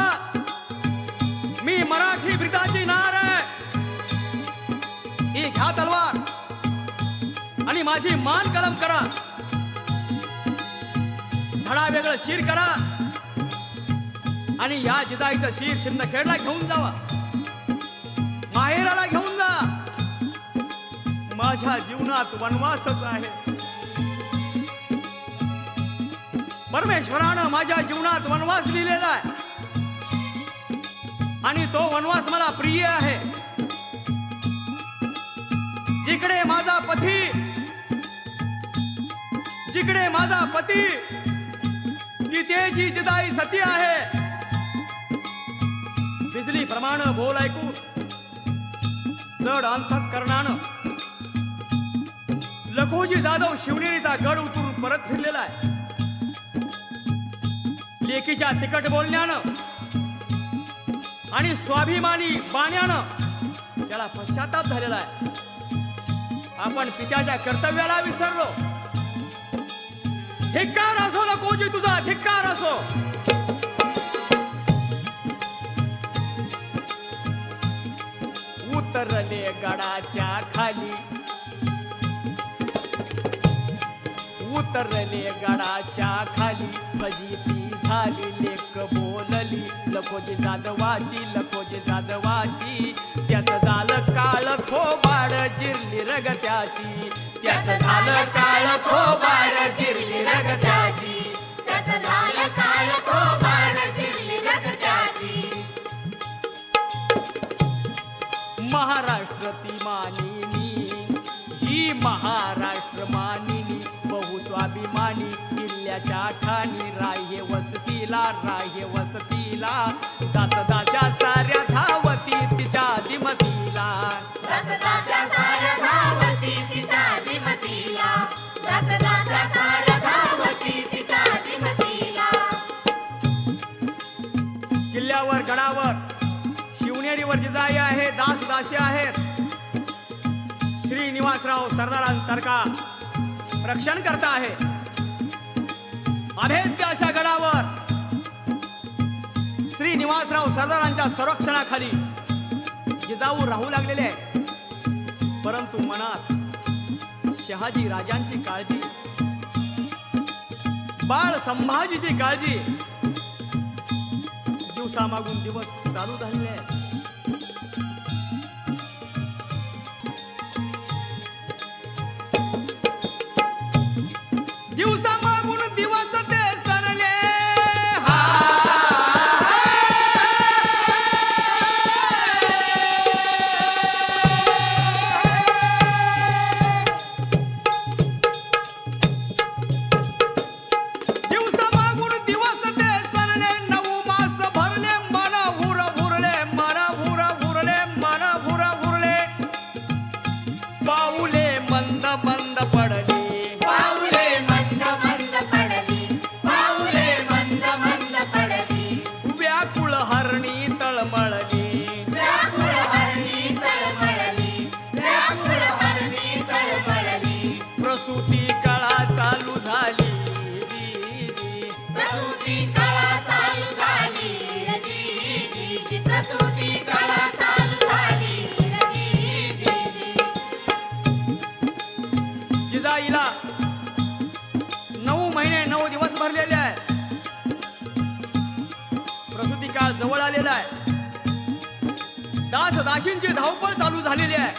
मी मराठी ब्रिटाची नार आहे. ही घ्या तलवार आणि माझी मान कलम करा. धडा वेगळं शिर करा आणि या जिजाईचं शिर शिंदखेडला घेऊन जावा, माहेराला घेऊन जा. माझ्या जीवनात वनवासच आहे. परमेश्वरानं माझ्या जीवनात वनवास लिहिलेला आहे आणि तो वनवास मला प्रिय आहे. जिकडे माझा पती, जिकडे माझा पती, तिथे जी जिजाई सती आहे. बिजली प्रमाण बोल ऐकून जड अंतःकरणानं लखोजी जाधव शिवनेरीचा गड उतरून परत फिरलेला आहे. लेकीच्या तिकट बोलण्यानं आणि स्वाभिमानी बाण्यानं त्याला पश्चाताप झालेला आहे. आपण पित्याच्या कर्तव्याला विसरलो. धिक्कार असो लखोजी, तुझा धिक्कार असो. उतरले गडाच्या खाली, उतरले गडाच्या खाली फजिती झाली लेक बोलली लखोजी जाधवाची त्याचं झालं काळ खोबाड जिरली रगत्याची त्याचं झालं काळ खोबाड जिरली रगत्याची त्याचं झालं काळ खोबाड जिरली रगत्याची महाराष्ट्र ती मानिनी ही महाराष्ट्र मानिनी बहुस्वाभिमानी किल्ल्याच्या ठाणी राह्य वसतीला दासदाच्या साऱ्या धावती तिच्या दिमतीला दासदासा साऱ्या धावती तिच्या दिमतीला दासदासा साऱ्या धावती तिच्या दिमतीला किल्ल्यावर गडावर शिवनेरीवर जिजाई आहे दासी आहेत श्रीनिवासराव सरदारांसारखा रक्षण करता आहे अभेद्य अशा गडावर श्रीनिवासराव सरदारांच्या संरक्षणाखाली जिजाऊ राहू लागलेले आहे परंतु मनात शहाजी राजांची काळजी बाळ संभाजीची काळजी दिवसामागून दिवस चालू झालेले आहे दिवसामागून दिवस ते सरले दिवसामागून दिवस ते सरले 9 मास भरले मन भुरले पाऊले मंद मंद पडले व्याकुळ हरणी तळमळली प्रसूती कळा चालू झाली प्रसूती कळा चालू झाली प्रसूती कळा चालू झाली जिजाईला 9 महिने 9 दिवस भरलेले आहेत प्रसूती काळ जवळ आलेला आहे दासींची धावपळ चालू झालेली आहे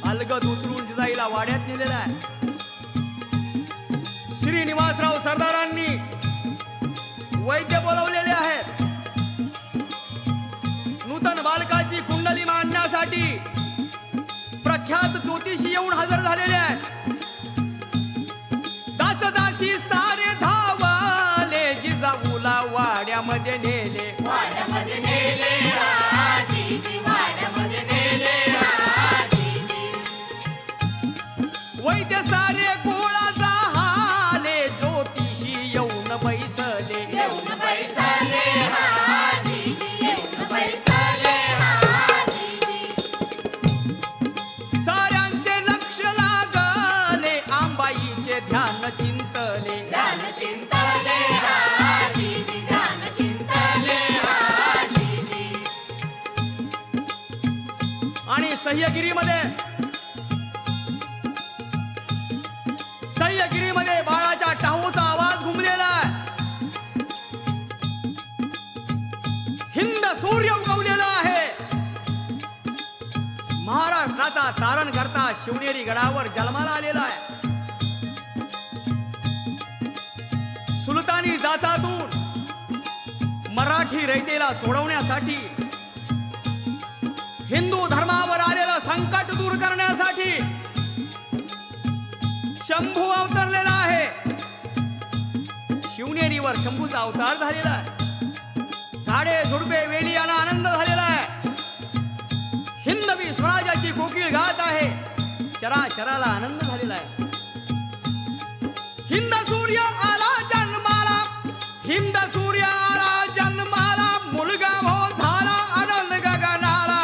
अलगद उचलून जिजाईला वाड्यात नेलेला आहे श्रीनिवासराव सरदारांनी वैद्य बोलवलेले आहेत नूतन बालकाची कुंडली मांडण्यासाठी प्रख्यात ज्योतिषी येऊन हजर झालेले आहेत दासी सारे धावले जिजाऊला वाड्यामध्ये नेले वाड्यामध्ये नेले वाड्यामध्ये नेले वैद्य सारे गोळा झाले ज्योतिषी येऊन बैसले येऊन बैसले येऊन बैसले साऱ्यांचे लक्ष लागले आंबाईचे ध्यान चिंतले ध्यान चिंतले ध्यान चिंतले आणि सह्यागिरीमध्ये बाळाच्या टाहूचा आवाज घुमलेला आहे हिंद सूर्य उगवलेला आहे महाराष्ट्राचा तारण करता शिवनेरी गडावर जन्माला आलेला आहे सुलतानी जाचातून मराठी रयतेला सोडवण्यासाठी हिंदू धर्मावर आलेलं संकट दूर करण्यासाठी शंभू अवतरलेला आहे शिवनेरीवर शंभूचा अवतार झालेला आहे झाडे झुडपे वेली यांना आनंद झालेला आहे हिंदवी स्वराज्याची कोकिळ गात आहे चराचराला आनंद झालेला आहे हिंद सूर्य आला जन्माला हिंद सूर्य आला जन्माला मुलगा हो झाला आनंद गगनाला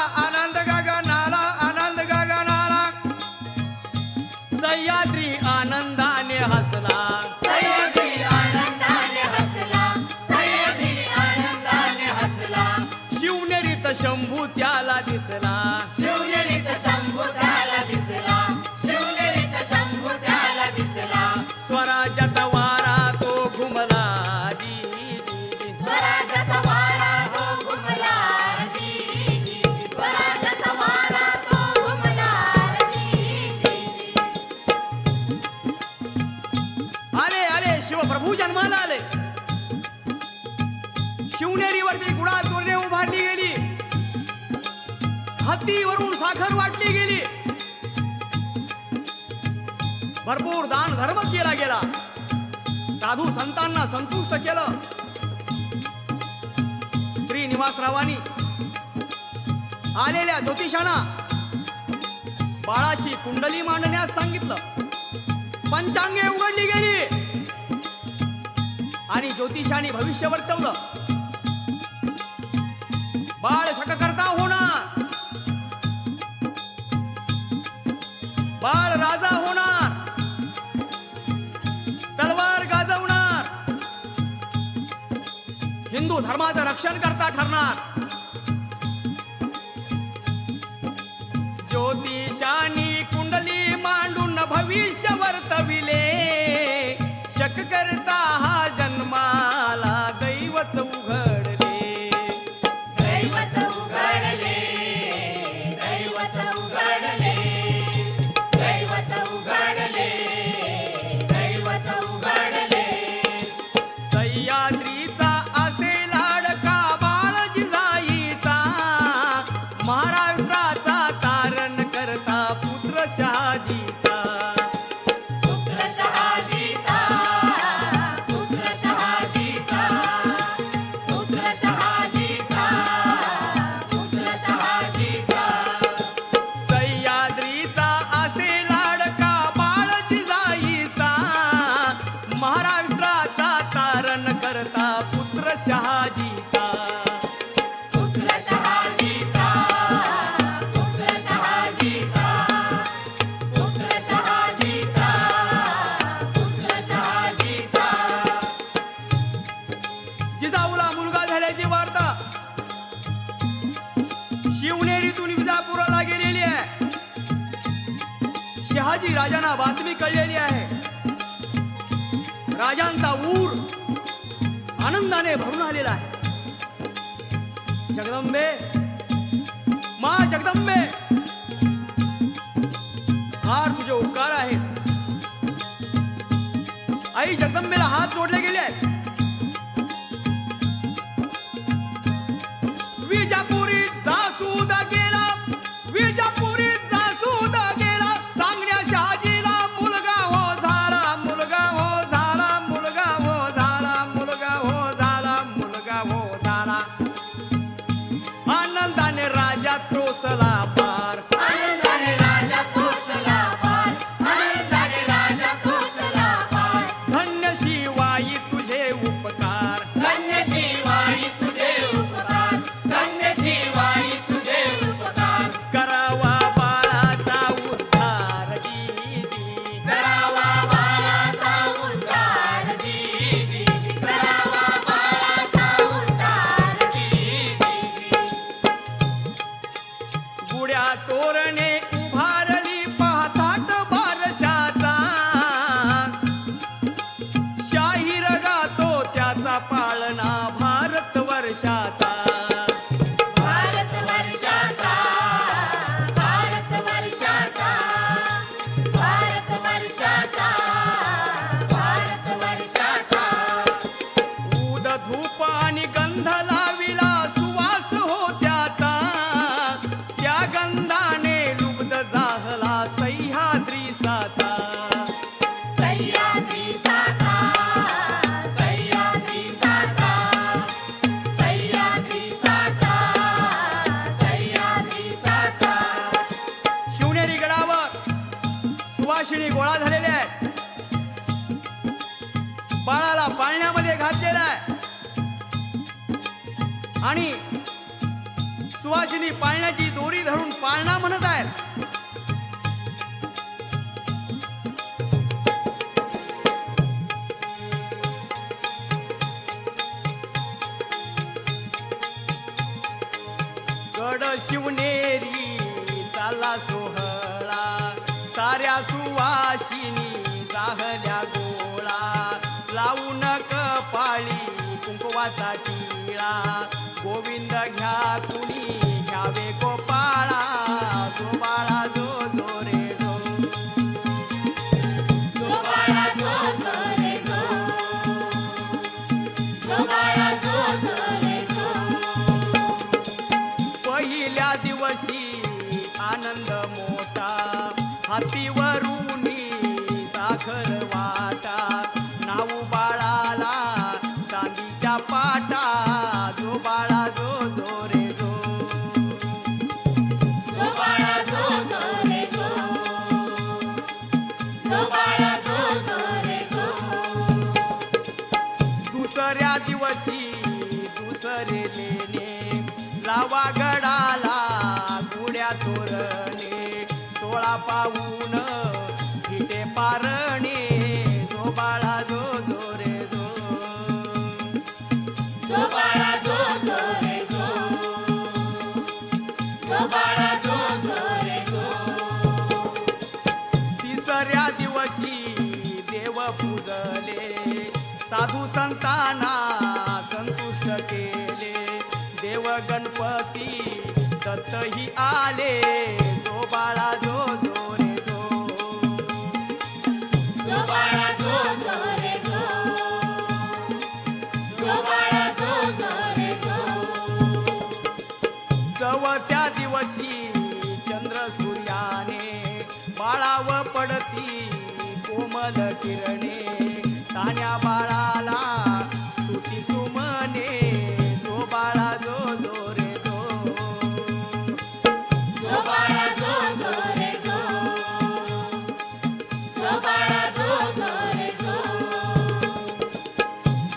सह्याद्री आनंदाने हसला सह्याद्री आनंदाने हसला शिवनेरीत शंभू त्याला दिसला शिवनेरीत शंभू त्याला दिसला शिवनेरीवरती गुळा तोरणे उभारली गेली, हत्तीवरून साखर वाटली गेली, भरपूर दान धर्म केला गेला, साधू संतांना संतुष्ट केलं. श्रीनिवासरावांनी आलेल्या ज्योतिषांना बाळाची कुंडली मांडण्यास सांगितलं. पंचांगे उघडली गेली आणि ज्योतिषांनी भविष्य वर्तवलं. बाळ शककर्ता होणार, बाळ राजा होणार, तलवार गाजवणार, हिंदू धर्माचं रक्षण करता ठरणार. ज्योतिषांनी कुंडली मांडून भविष्य वर्तविले, शक करता हा जन्माला दैवच उघडले. दैवच उघडले, दैवच उघडले, दैवच उघडले, दैवच उघडले. सह्याद्रीचा असे लाडका बाळ जिजाईचा, महाराष्ट्राचा तारण करता पुत्र शहाजीचा. पुत्र शहाजीचा, पुत्र शहाजीचा, पुत्र शहाजीचा, पुत्र शहाजीचा. सह्याद्रीचा असे लाडका बाळ जिजाईचा, महाराष्ट्राचा तारण करता पुत्र शहाजीचा. पुत्र शहाजीचा, पुत्र शहाजीचा, पुत्र शहाजीचा, पुत्र शहाजीचा. जिजाऊला मुलगा झाल्याची वार्ता शिवनेरीतून विजापुराला गेलेली आहे. शहाजी राजांना बातमी कळलेली आहे. राजांचा ऊर आनंदाने भरून आलेला आहे. जगदंबे, मा जगदंबे, फार तुझे उपकार आहेत. आई जगदंबेला हात जोडले गेले आहेत. विजापुरी जासूद गेला, विजापुरी जासूद गेला, सांगण्या शहाजीला मुलगा हो झाला, मुलगा हो झाला, मुलगा हो झाला, मुलगा हो झाला, मुलगा हो झाला. आनंदाने राजा त्रोसला पार, आनंदाने राजा तोसला पार, आनंदाने राजा तोसला पार. धन्य शिवाई तुझे उपकार, धन्य शिवाई तुझे उपकार, धन्य शिवाई तुझे उपकार. करावा बाळाचा उद्धार दीदी. करावा बाळाचा उद्धार दीदी, करावा बाळाचा उद्धार दीदी. गुड्या तोरणे उभारली पाहतात बारशाचा, शाहीर गातो त्याचा पाळणा भारत वर्षाचा. भारत वर्षाचा, भारत वर्षाचा, भारत वर्षाचा, भारत वर्षाचा. ऊद धूप आणि गंध लाविला सुवास हो त्याचा, त्या गंधाने लुब्ध जाहला सह्याद्री साचा. सह्याद्री साचा, सह्याद्री साचा, सह्याद्री साचा, सह्याद्री साचा. शिवनेरी गडावर सुवासिनी गोळा झालेल्या आहेत. बाळाला पाळण्यामध्ये घातलेला आहे आणि सुवासिनी पाळण्याची दोरी धरून पाळणा म्हणत आहेत. गड शिवनेरी चाला सोहळा, साऱ्या सुवासिनी जाहल्या गोळा, लावून कपाळी कुंकवाचा टिळा, गोविंद घ्या कुणी घ्यावे गोपाळा, जो बाळा जो जो रे जो. जो बाळा जो जो रे जो, जो बाळा जो जो रे दिवशी आनंद मोठा, हातीवरूनी साखर वाटा, नाऊ बाळाला चांदीच्या पाटा, जो बाळा जो जो रे जो. जो बाळा जो जो रे जो, जो बाळा जो जो रे जो. दुसऱ्या दिवशी दुसरे लेणे, लावा गडाला गुड्या तोरणे, 16 पाऊन फिटे पारणे, जो बाळा जो जो रे जो. जो बाळा जो जो रे जो, जो बाळा जो जो रे जो. तिसऱ्या दिवशी देव पूजले, साधू संतांना संतुष्ट केले, देव गणपती दत्तही आले, जो बाळा जो जो रे जो. जो बाळा जो जो रे जो, जो बाळा जो जो रे जो. चवथ्या दिवशी चंद्र सूर्याने बाळाव पडती कोमल किरणे, ताण्या बाळाला स्तुती सुमने, जो बाळा जो जो रे जो. जो बाळा जो जो रे जो, जो बाळा जो जो रे जो.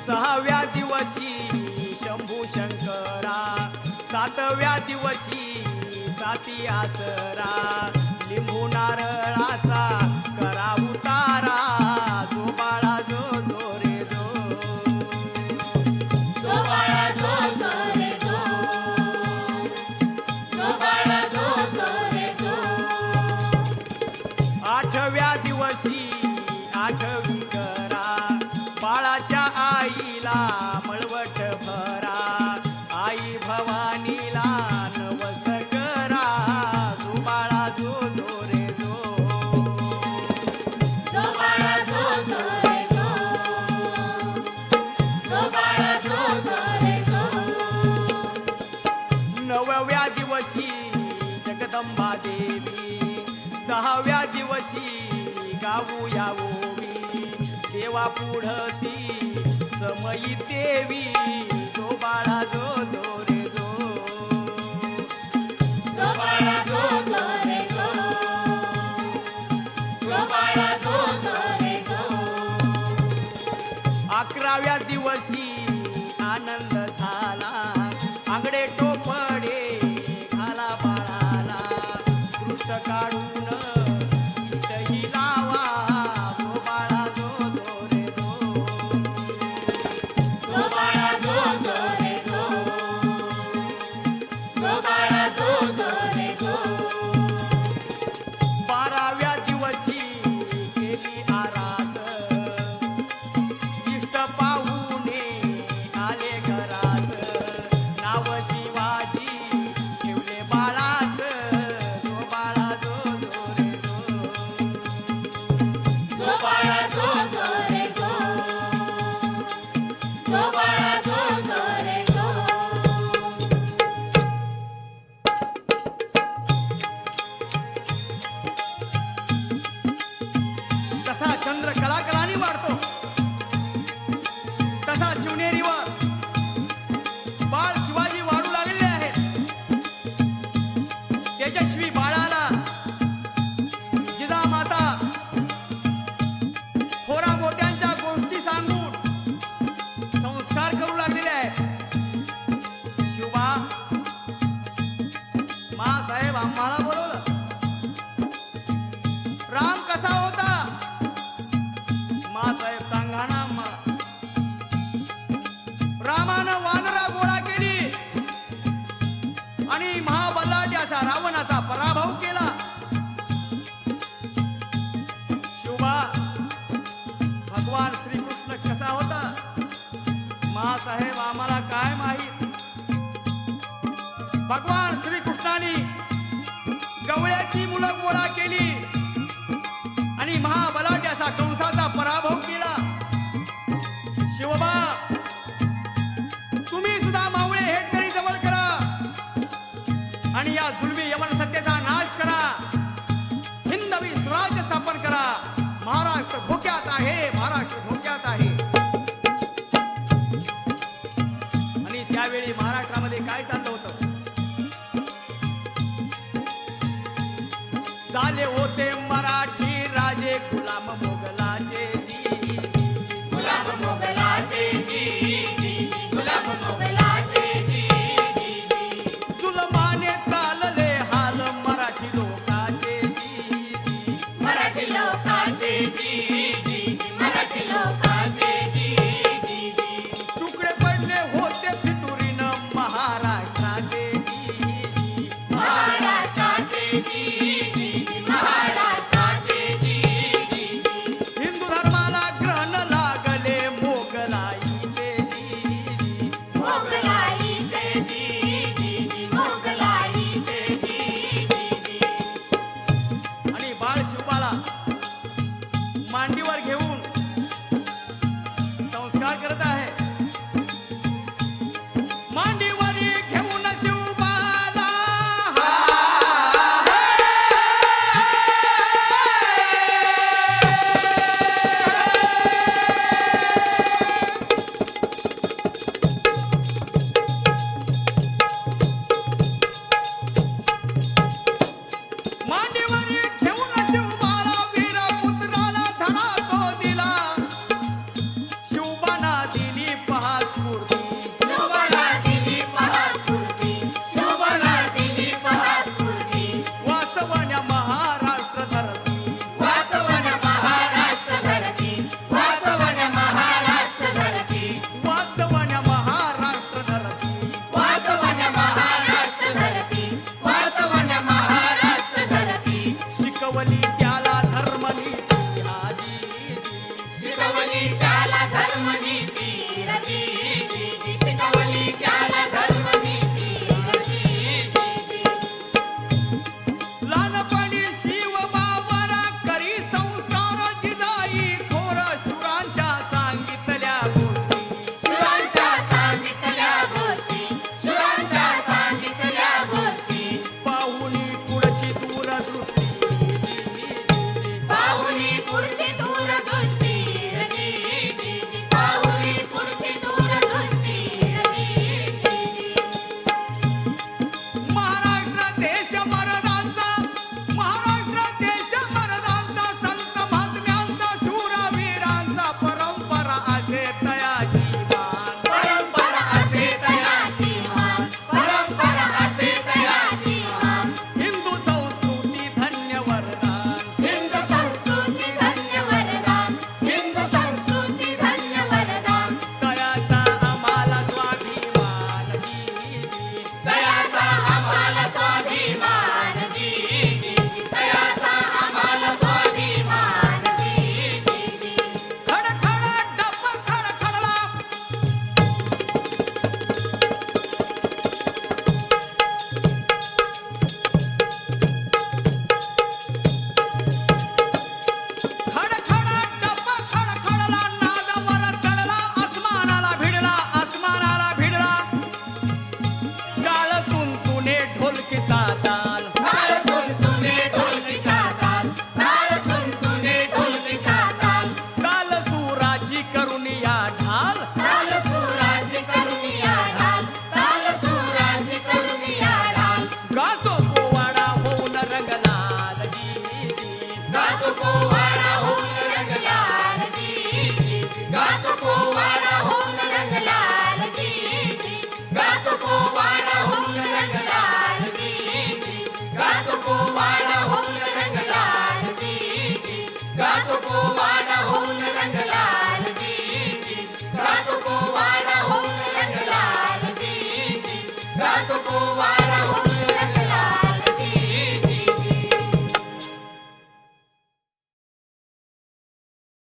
सहाव्या दिवशी शंभू शंकरा, सातव्या दिवशी साती आसरा, लिंबू नारळाचा करा उतारा, जो बाळा जो जो रे जो. जो बाळा जो जो रे जो, जो बाळा जो जो रे जो. आठव्या दिवशी आठवी करा, बाळाच्या आईला मळवट भरा, आई भवानीला नवस करा, जो बाळा जो जो रे जो. जो बाळा जो जो रे जो, जो बाळा जो जो रे जो. नवव्या दिवशी जगदंबा देवी, 10व्या दिवशी गाऊया ओवी, देवा पुढती समयी देवी, जो बाळा जो जो रे जो. जो बाळा जो जो रे जो, जो बाळा जो जो रे जो. 11व्या दिवशी आनंद झाला, आंगडे टोपडे घाला बाळाला, कृष्ण काढून इटही लावा, जो बाळा जो जो रे जो. जो बाळा जो जो रे जो, जो बाळा जो जो रे जो. 12व्या दिवशी केली आरास, इष्ट पाहुणे आले घरात, नाव शिवाजी ठेवले बाळास, जो बाळा जो जो रे जो. जो बाळा जो जो रे जो, जो बाळा जो जो रे जो. जसा चंद्र कलाकलानी वाढतो, तसा शिवनेरीवर बाळ शिवाजी वाढू लागलेले आहेत. तेजस्वी बाळाला जिजामाता थोरा मोठ्यांच्या गोष्टी सांगून संस्कार करू लागलेले आहेत. शिवबा, मासाहेब आम्हाला बोलवलं. राम कसा होता, मासाहेब सांगा ना आम्हाला. रामानं वानरा गोळा केली आणि महाबलाढ्याचा रावणाचा पराभव केला. शिवबा, भगवान श्रीकृष्ण कसा होता, मासाहेब आम्हाला काय माहित. भगवान श्रीकृष्णाने गवळ्याची मुलं गोळा केली आणि महाबलाढ्याचा कंसाचा पराभव केला. शिवबा, तुम्ही सुद्धा मावळे हेटकरी जवळ करा आणि या जुलमी महाराष्ट्रामध्ये काय चाललं होतं. झाले होते मराठी राजे गुलाम मोगलाचे जी. गुलाब मोगलाचे जी गुलाब मोगलाचे जी जुलमाने चालले हाल मराठी लोकाचे जी. मराठी लोकांचे जी मराठी लोकांचे जी तुकडे पडले होते फितुरीन महाराष्ट्राचे जी. महाराष्ट्राचे जी महाराष्ट्राचे जी हिंदू धर्माला ग्रहण लागले मोगलाईचे जी. मोगलाईचे जी